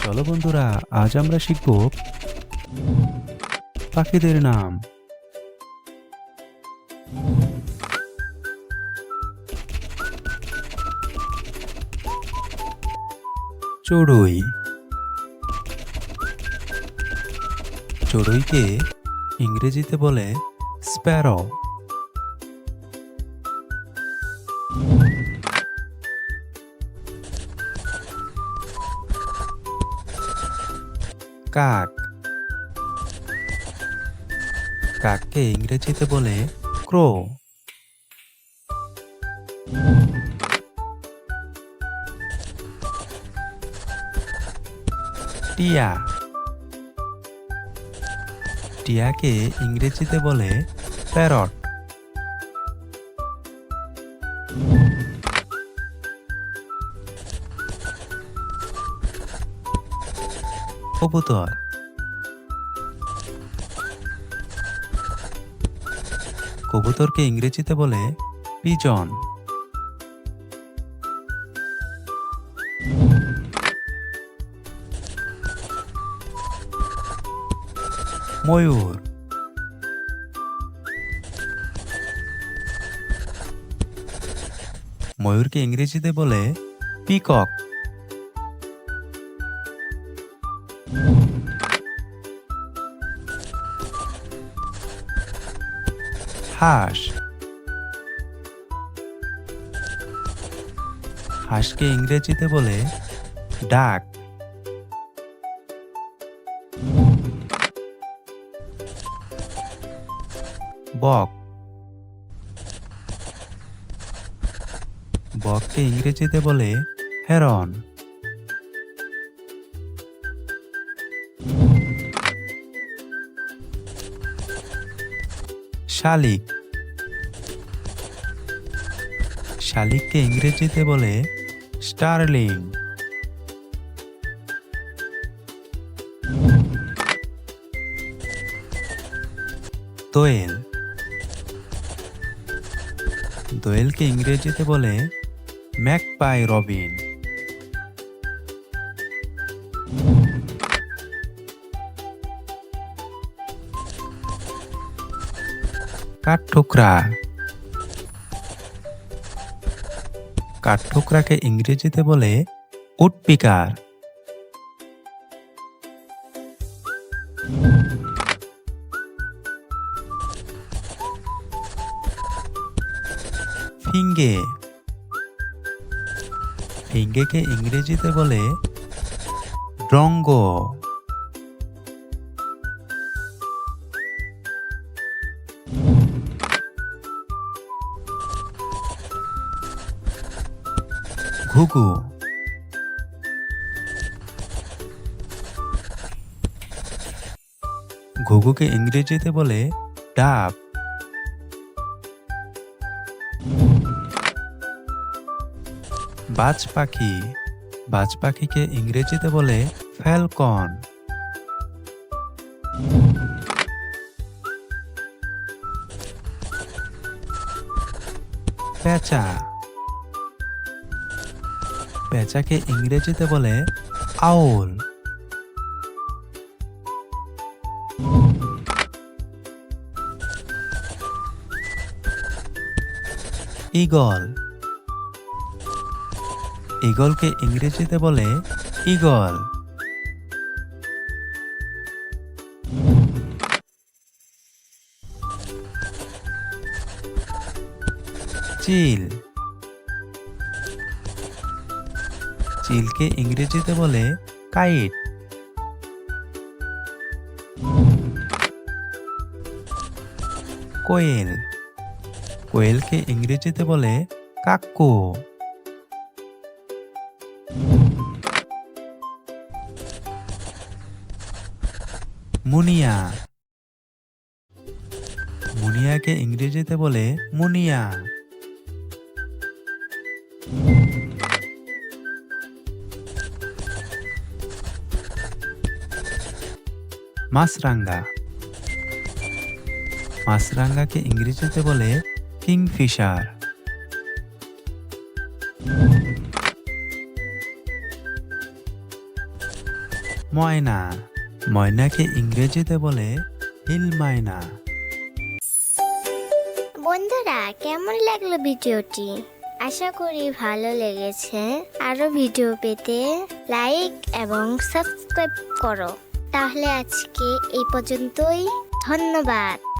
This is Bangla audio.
চলো বন্ধুরা, আজ আমরা শিখব পাখিদের নাম। চড়ুই। চড়ুইকে ইংরেজিতে বলে স্প্যারো। কাক। কাককে ইংরেজিতে বলে ক্রো। টিয়া। টিয়াকে ইংরেজিতে বলে প্যারট। কবুতর। কবুতরকে ইংরেজিতে বলে পিজন। ময়ূর। ময়ূরকে ইংরেজিতে বলে পিকক। হাঁস। হাঁসকে ইংরেজিতে বলে ডাক। বক। বককে ইংরেজিতে বলে হেরন। শালিক। শালিককে ইংরেজিতে বলে স্টারলিং। দোয়েল। দোয়েলকে ইংরেজিতে বলে ম্যাকপাই রবিন। কাঠঠোকরা। কাঠঠোকরাকে ইংরেজিতে বলে উডপিকার। ফিঙ্গে। ফিঙ্গেকে ইংরেজিতে বলে ড্রঙ্গ। ঘুঘু। ঘুঘুকে ইংরেজিতে বলে ডাব। বাজ পাখি। বাজ পাখিকে ইংরেজিতে বলে ফ্যালকন। পেঁচা। পেঁচাকে ইংরেজিতে বলে আউল। ঈগল। ঈগলকে ইংরেজিতে বলে ঈগল। চিল। চিলকে ইংরেজিতে বলে কাইট। কোয়েল। কোয়েলকে ইংরেজিতে বলে কাক্কু। মুনিয়া। মুনিয়াকে ইংরেজিতে বলে মুনিয়া। মাছরাঙ্গা। মাছরাঙ্গাকে ইংরেজিতে বলে কিংফিশার। ময়না। ময়নাকে ইংরেজিতে বলে হিল মাইনা। বন্ধুরা, কেমন লাগলো ভিডিওটি? আশা করি ভালো লেগেছে। আরো ভিডিও পেতে লাইক এবং সাবস্ক্রাইব করো। তাহলে আজকে এই পর্যন্তই। ধন্যবাদ।